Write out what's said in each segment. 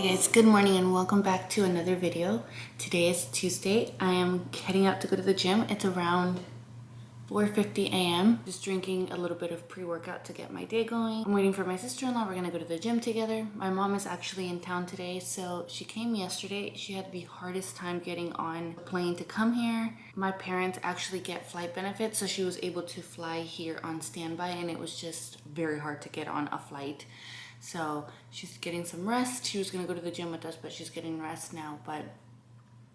Hey guys, good morning and welcome back to another video. Today is Tuesday. I am heading out to go to the gym. It's around 4:50 a.m. Just drinking a little bit of pre-workout to get my day going. I'm waiting for my sister-in-law. We're gonna go to the gym together. My mom is actually in town today, so she came yesterday. She had the hardest time getting on a plane to come here. My parents actually get flight benefits, so she was able to fly here on standby, and it was just very hard to get on a flight. So she's getting some rest. She was gonna go to the gym with us, but she's getting rest now. But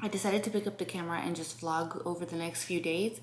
I decided to pick up the camera and just vlog over the next few days.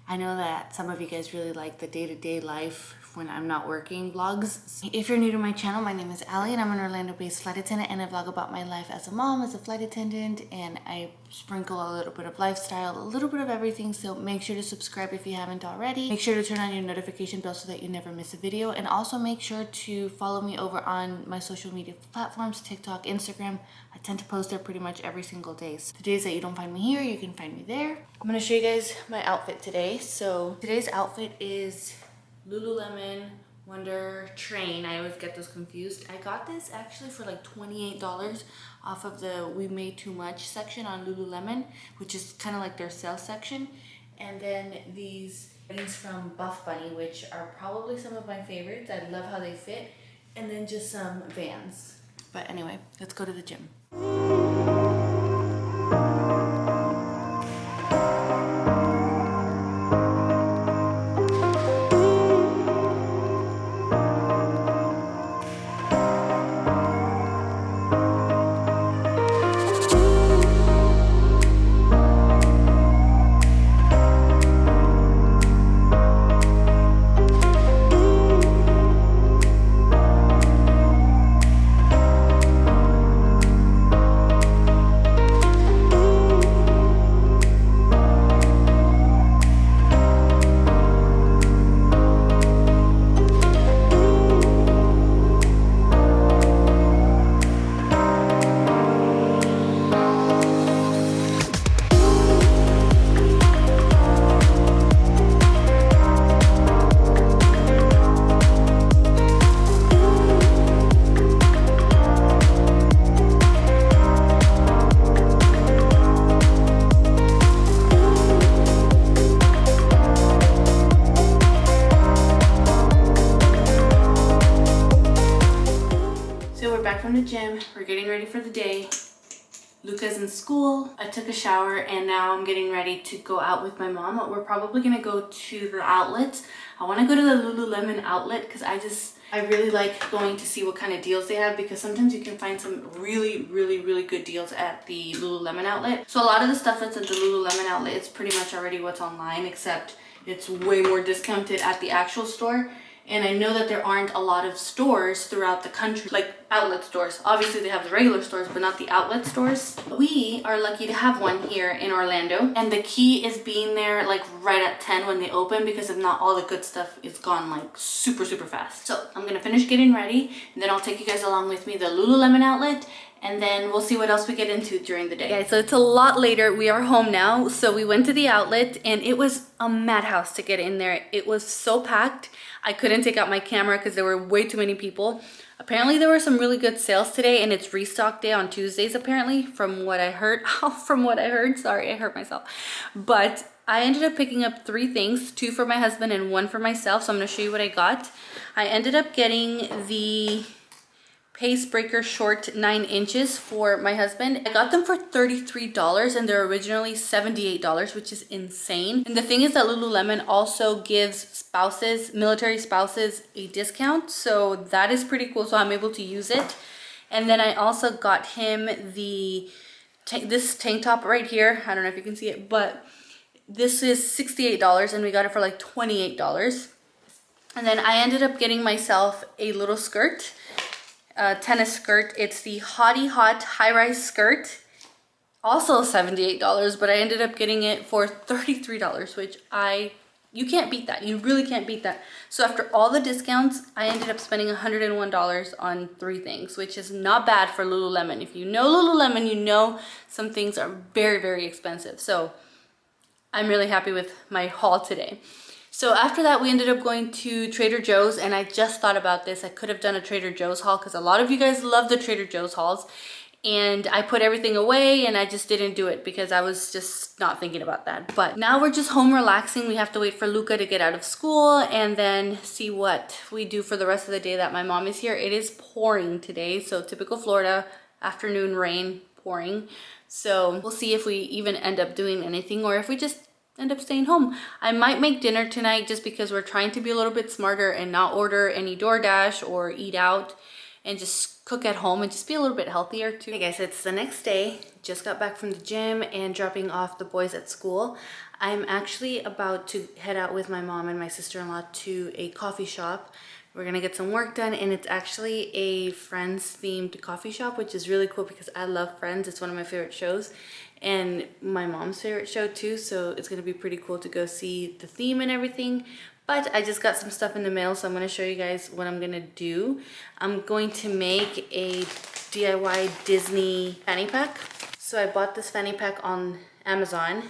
I know that some of you guys really like the day-to-day life when I'm not working vlogs. If you're new to my channel, my name is Allie and I'm an Orlando-based flight attendant, and I vlog about my life as a mom, as a flight attendant, and I sprinkle a little bit of lifestyle, a little bit of everything. So make sure to subscribe if you haven't already. Make sure to turn on your notification bell so that you never miss a video, and also make sure to follow me over on my social media platforms, TikTok, Instagram. I tend to post there pretty much every single day. So the days that you don't find me here, you can find me there. I'm gonna show you guys my outfit today. So today's outfit is Lululemon Wonder Train. I always get those confused. I got this actually for like $28 off of the We Made Too Much section on Lululemon, which is kind of like their sale section. And then these things from Buff Bunny, which are probably some of my favorites. I love how they fit. And then just some Vans. But anyway, let's go to the gym. From the gym, we're getting ready for the day. Luca's in school. I took a shower and now I'm getting ready to go out with my mom. We're probably gonna go to the outlets. I want to go to the Lululemon outlet because I really like going to see what kind of deals they have, because sometimes you can find some really good deals at the Lululemon outlet. So a lot of the stuff that's at the Lululemon outlet is pretty much already what's online, except it's way more discounted at the actual store. And I know that there aren't a lot of stores throughout the country, like outlet stores. Obviously they have the regular stores, but not the outlet stores. We are lucky to have one here in Orlando. And the key is being there like right at 10 when they open, because if not, all the good stuff is gone like super fast. So I'm gonna finish getting ready and then I'll take you guys along with me, the Lululemon outlet, and then we'll see what else we get into during the day. Guys, so it's a lot later. We are home now. So we went to the outlet and it was a madhouse to get in there. It was so packed. I couldn't take out my camera because there were way too many people. Apparently there were some really good sales today, and it's restock day on Tuesdays apparently, from what I heard. Sorry, I hurt myself. But I ended up picking up 3 things, 2 for my husband and 1 for myself. So I'm gonna show you what I got. I ended up getting the Pace Breaker short 9 inches for my husband. I got them for $33 and they're originally $78, which is insane. And the thing is that Lululemon also gives spouses, military spouses, a discount. So that is pretty cool. So I'm able to use it. And then I also got him this tank top right here. I don't know if you can see it, but this is $68 and we got it for like $28. And then I ended up getting myself a little skirt. Tennis skirt. It's the Hottie Hot high-rise skirt, also $78, but I ended up getting it for $33, which you can't beat that. You really can't beat that. So after all the discounts, I ended up spending $101 on 3 things, which is not bad for Lululemon. If you know Lululemon, you know some things are very expensive. So I'm really happy with my haul today. So after that, we ended up going to Trader Joe's, and I just thought about this. I could have done a Trader Joe's haul because a lot of you guys love the Trader Joe's hauls. and I put everything away and I just didn't do it because I was just not thinking about that. But now we're just home relaxing. We have to wait for Luca to get out of school and then see what we do for the rest of the day that my mom is here. It is pouring today, so typical Florida afternoon rain, pouring. So we'll see if we even end up doing anything or if we just end up staying home. I might make dinner tonight just because we're trying to be a little bit smarter and not order any DoorDash or eat out and just cook at home and just be a little bit healthier too. Hey guys, it's the next day. Just got back from the gym and dropping off the boys at school. I'm actually about to head out with my mom and my sister-in-law to a coffee shop. We're gonna get some work done, and it's actually a Friends themed coffee shop, which is really cool because I love Friends. It's one of my favorite shows and my mom's favorite show too, so it's gonna be pretty cool to go see the theme and everything. But I just got some stuff in the mail, so I'm gonna show you guys what I'm gonna do. I'm going to make a DIY Disney fanny pack. So I bought this fanny pack on Amazon.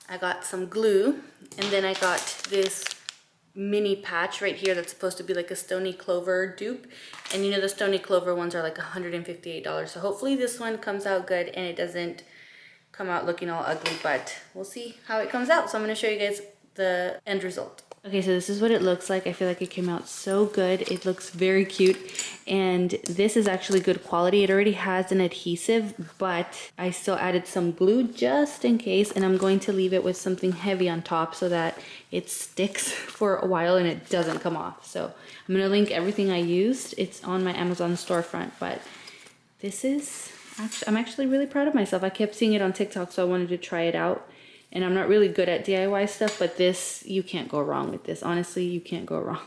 I got some glue, and then I got this mini patch right here that's supposed to be like a Stony Clover dupe. And you know the Stony Clover ones are like $158. So hopefully this one comes out good and it doesn't come out looking all ugly, but we'll see how it comes out. So I'm gonna show you guys the end result. Okay, so this is what it looks like. I feel like it came out so good. It looks very cute. And this is actually good quality. It already has an adhesive, but I still added some glue just in case. And I'm going to leave it with something heavy on top so that it sticks for a while and it doesn't come off. So I'm gonna link everything I used. It's on my Amazon storefront, but this is, I'm actually really proud of myself. I kept seeing it on TikTok, so I wanted to try it out. And I'm not really good at DIY stuff, but this, you can't go wrong with this. Honestly, you can't go wrong.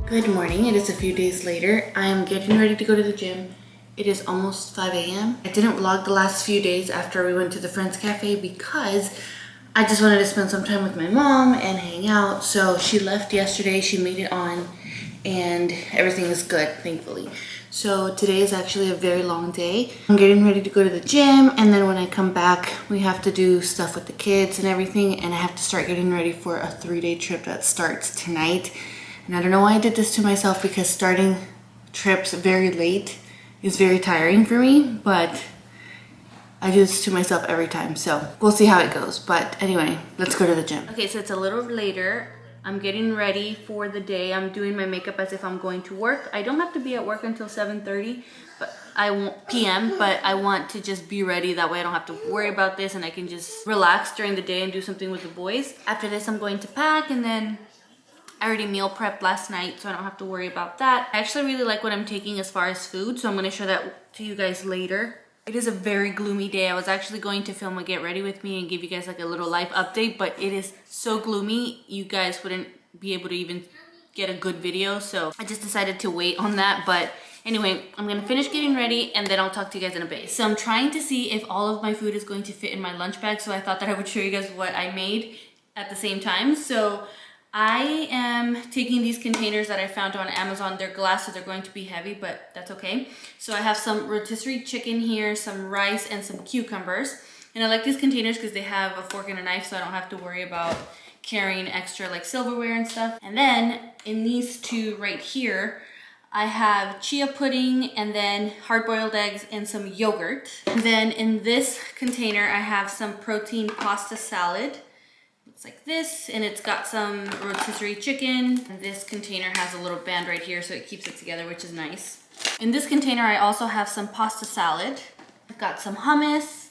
Good morning, it is a few days later. I am getting ready to go to the gym. It is almost 5 a.m. I didn't vlog the last few days after we went to the Friends Cafe because I just wanted to spend some time with my mom and hang out. So she left yesterday, she made it on, and everything is good, thankfully. So today is actually a very long day. I'm getting ready to go to the gym, and then when I come back, we have to do stuff with the kids and everything, and I have to start getting ready for a 3-day trip that starts tonight. And I don't know why I did this to myself because starting trips very late is very tiring for me, but I do this to myself every time. So we'll see how it goes. But anyway, let's go to the gym. Okay, so it's a little later. I'm getting ready for the day. I'm doing my makeup as if I'm going to work. I don't have to be at work until 7:30 p.m., but I want to just be ready. That way I don't have to worry about this and I can just relax during the day and do something with the boys. After this, I'm going to pack, and then I already meal prepped last night, so I don't have to worry about that. I actually really like what I'm taking as far as food, so I'm gonna show that to you guys later. It is a very gloomy day. I was actually going to film a get ready with me and give you guys like a little life update, but it is so gloomy, you guys wouldn't be able to even get a good video, so I just decided to wait on that. But anyway, I'm gonna finish getting ready and then I'll talk to you guys in a bit. So I'm trying to see if all of my food is going to fit in my lunch bag, so I thought that I would show you guys what I made at the same time. So I am taking these containers that I found on Amazon. They're glass, so they're going to be heavy, but that's okay. So I have some rotisserie chicken here, some rice, and some cucumbers. And I like these containers because they have a fork and a knife, so I don't have to worry about carrying extra like silverware and stuff. And then in these two right here, I have chia pudding and then hard-boiled eggs and some yogurt. And then in this container, I have some protein pasta salad. Like this, and it's got some rotisserie chicken, and this container has a little band right here so it keeps it together, which is nice. In this container I also have some pasta salad. I've got some hummus,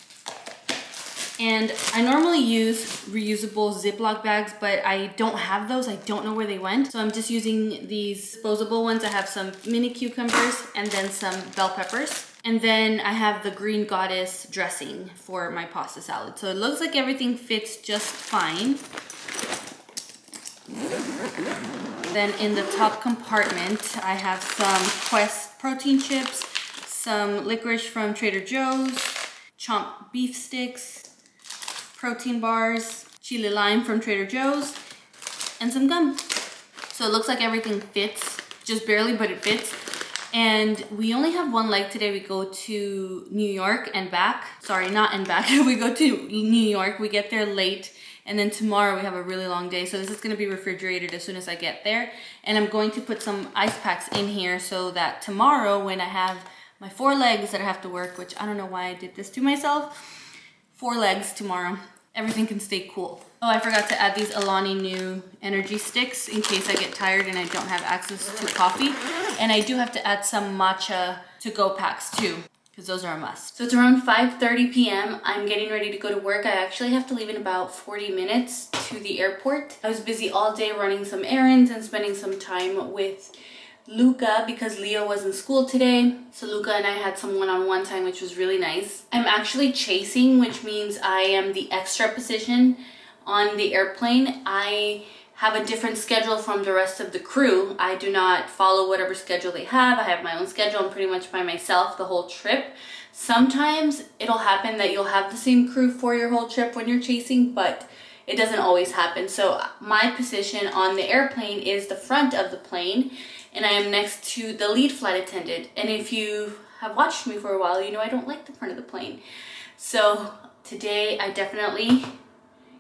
and I normally use reusable Ziploc bags, but I don't have those. I don't know where they went, so I'm just using these disposable ones. I have some mini cucumbers and then some bell peppers. And then I have the Green Goddess dressing for my pasta salad. So it looks like everything fits just fine. Then in the top compartment, I have some Quest protein chips, some licorice from Trader Joe's, chopped beef sticks, protein bars, chili lime from Trader Joe's, and some gum. So it looks like everything fits, just barely, but it fits. And we only have one leg today. We go to New York and back. Sorry, not and back. We go to New York. We get there late. And then tomorrow we have a really long day. So this is gonna be refrigerated as soon as I get there. And I'm going to put some ice packs in here so that tomorrow when I have my 4 legs that I have to work, which I don't know why I did this to myself, 4 legs tomorrow, everything can stay cool. Oh, I forgot to add these Alani Nu energy sticks in case I get tired and I don't have access to coffee. And I do have to add some matcha to-go packs too, because those are a must. So it's around 5:30 p.m. I'm getting ready to go to work. I actually have to leave in about 40 minutes to the airport. I was busy all day running some errands and spending some time with Luca because Leo was in school today. So Luca and I had some one-on-one time, which was really nice. I'm actually chasing, which means I am the extra position on the airplane. I have a different schedule from the rest of the crew. I do not follow whatever schedule they have. I have my own schedule. I'm pretty much by myself the whole trip. Sometimes it'll happen that you'll have the same crew for your whole trip when you're chasing, but it doesn't always happen. So my position on the airplane is the front of the plane, and I am next to the lead flight attendant. And if you have watched me for a while, you know I don't like the front of the plane. So today I definitely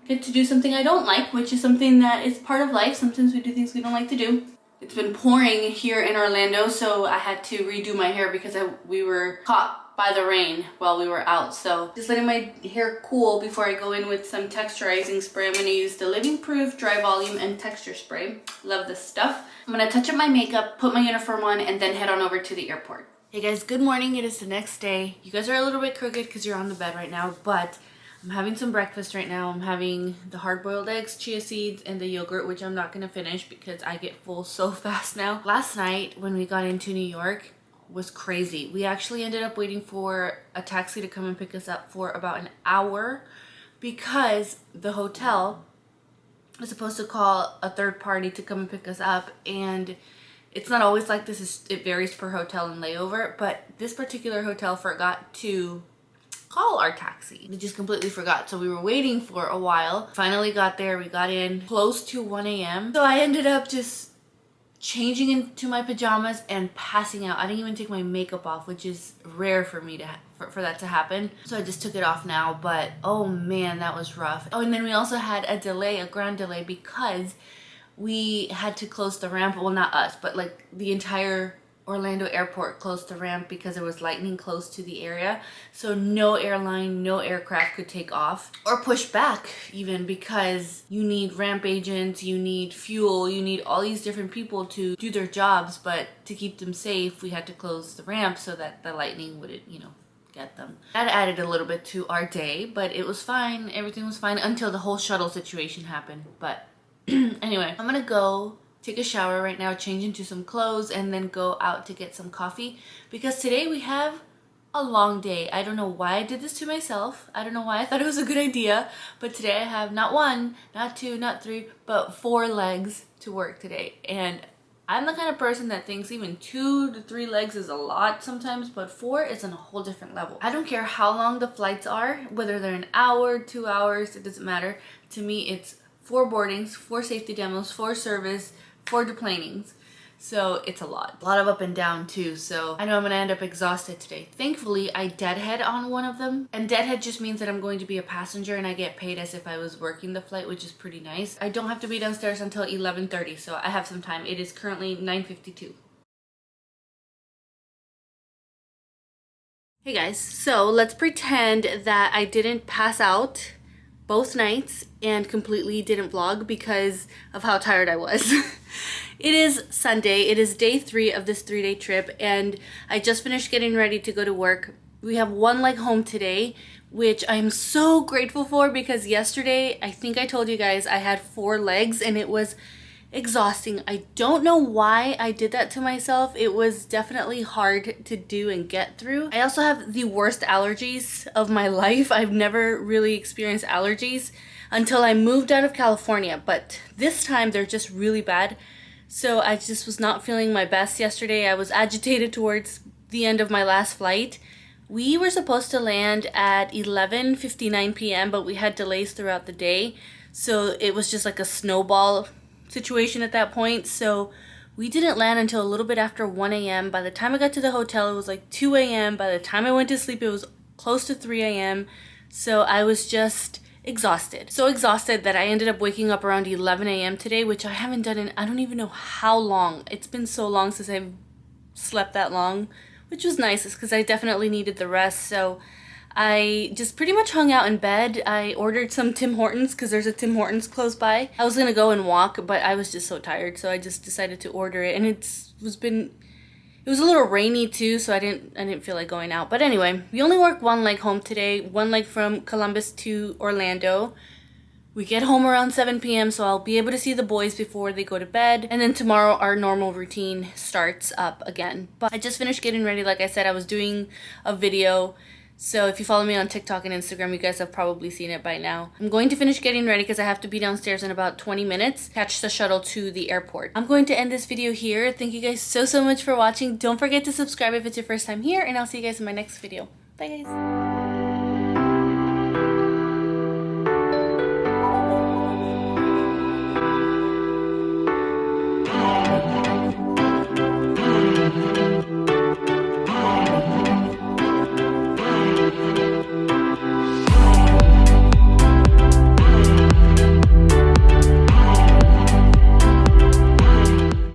get to do something I don't like, which is something that is part of life. Sometimes we do things we don't like to do. It's been pouring here in Orlando, so I had to redo my hair because we were caught by the rain while we were out. So just letting my hair cool before I go in with some texturizing spray. I'm going to use the Living Proof Dry Volume and Texture Spray. Love this stuff. I'm going to touch up my makeup, put my uniform on, and then head on over to the airport. Hey guys, good morning. It is the next day. You guys are a little bit crooked because you're on the bed right now, but I'm having some breakfast right now. I'm having the hard-boiled eggs, chia seeds, and the yogurt, which I'm not going to finish because I get full so fast now. Last night when we got into New York was crazy. We actually ended up waiting for a taxi to come and pick us up for about an hour because the hotel was supposed to call a third party to come and pick us up, and it's not always like this. It varies per hotel and layover, but this particular hotel forgot to call our taxi. We just completely forgot. So we were waiting for a while. Finally got there. We got in close to 1 a.m. So I ended up just changing into my pajamas and passing out. I didn't even take my makeup off, which is rare for me to for that to happen. So I just took it off now, but oh man, that was rough. Oh, and then we also had a delay, a ground delay, because we had to close the ramp. Well, not us, but like the entire Orlando airport closed the ramp because it was lightning close to the area. So no airline, no aircraft could take off or push back even, because you need ramp agents, you need fuel, you need all these different people to do their jobs. But to keep them safe, we had to close the ramp so that the lightning wouldn't, you know, get them. That added a little bit to our day, but it was fine. Everything was fine until the whole shuttle situation happened. But anyway, I'm gonna go take a shower right now, change into some clothes, and then go out to get some coffee because today we have a long day. I don't know why I did this to myself. I don't know why I thought it was a good idea, but today I have not 1, not 2, not 3, but 4 legs to work today. And I'm the kind of person that thinks even 2 to 3 legs is a lot sometimes, but 4 is on a whole different level. I don't care how long the flights are, whether they're an hour, 2 hours, it doesn't matter. To me, it's 4 boardings, 4 safety demos, 4 service, 4 deplanings. So it's a lot of up and down too. So I know I'm gonna end up exhausted today. Thankfully, I deadhead on one of them, and deadhead just means that I'm going to be a passenger and I get paid as if I was working the flight, which is pretty nice. I don't have to be downstairs until 11:30, so I have some time. It is currently 9:52. Hey guys, so let's pretend that I didn't pass out both nights and completely didn't vlog because of how tired I was. It is Sunday. It is day 3 of this 3-day trip, and I just finished getting ready to go to work. We have 1 leg home today, which I'm so grateful for because yesterday, I think I told you guys, I had 4 legs and it was exhausting. I don't know why I did that to myself. It was definitely hard to do and get through. I also have the worst allergies of my life. I've never really experienced allergies until I moved out of California, but this time they're just really bad. So I just was not feeling my best yesterday. I was agitated towards the end of my last flight. We were supposed to land at 11:59 p.m., but we had delays throughout the day. So it was just like a snowball situation at that point. So we didn't land until a little bit after 1 a.m. By the time I got to the hotel, it was like 2 a.m. By the time I went to sleep, it was close to 3 a.m. So I was just exhausted. So exhausted that I ended up waking up around 11 a.m. today, which I haven't done in I don't even know how long. It's been so long since I've slept that long, which was nice because I definitely needed the rest. So I just pretty much hung out in bed. I ordered some Tim Hortons because there's a Tim Hortons close by. I was gonna go and walk, but I was just so tired, so I just decided to order it. And it was a little rainy too, so I didn't feel like going out. But anyway, we only work one leg home today, one leg from Columbus to Orlando. We get home around 7 p.m., so I'll be able to see the boys before they go to bed. And then tomorrow, our normal routine starts up again. But I just finished getting ready. Like I said, I was doing a video. So if you follow me on TikTok and Instagram, you guys have probably seen it by now. I'm going to finish getting ready because I have to be downstairs in about 20 minutes, catch the shuttle to the airport. I'm going to end this video here. Thank you guys so much for watching. Don't forget to subscribe if it's your first time here, and I'll see you guys in my next video. Bye guys.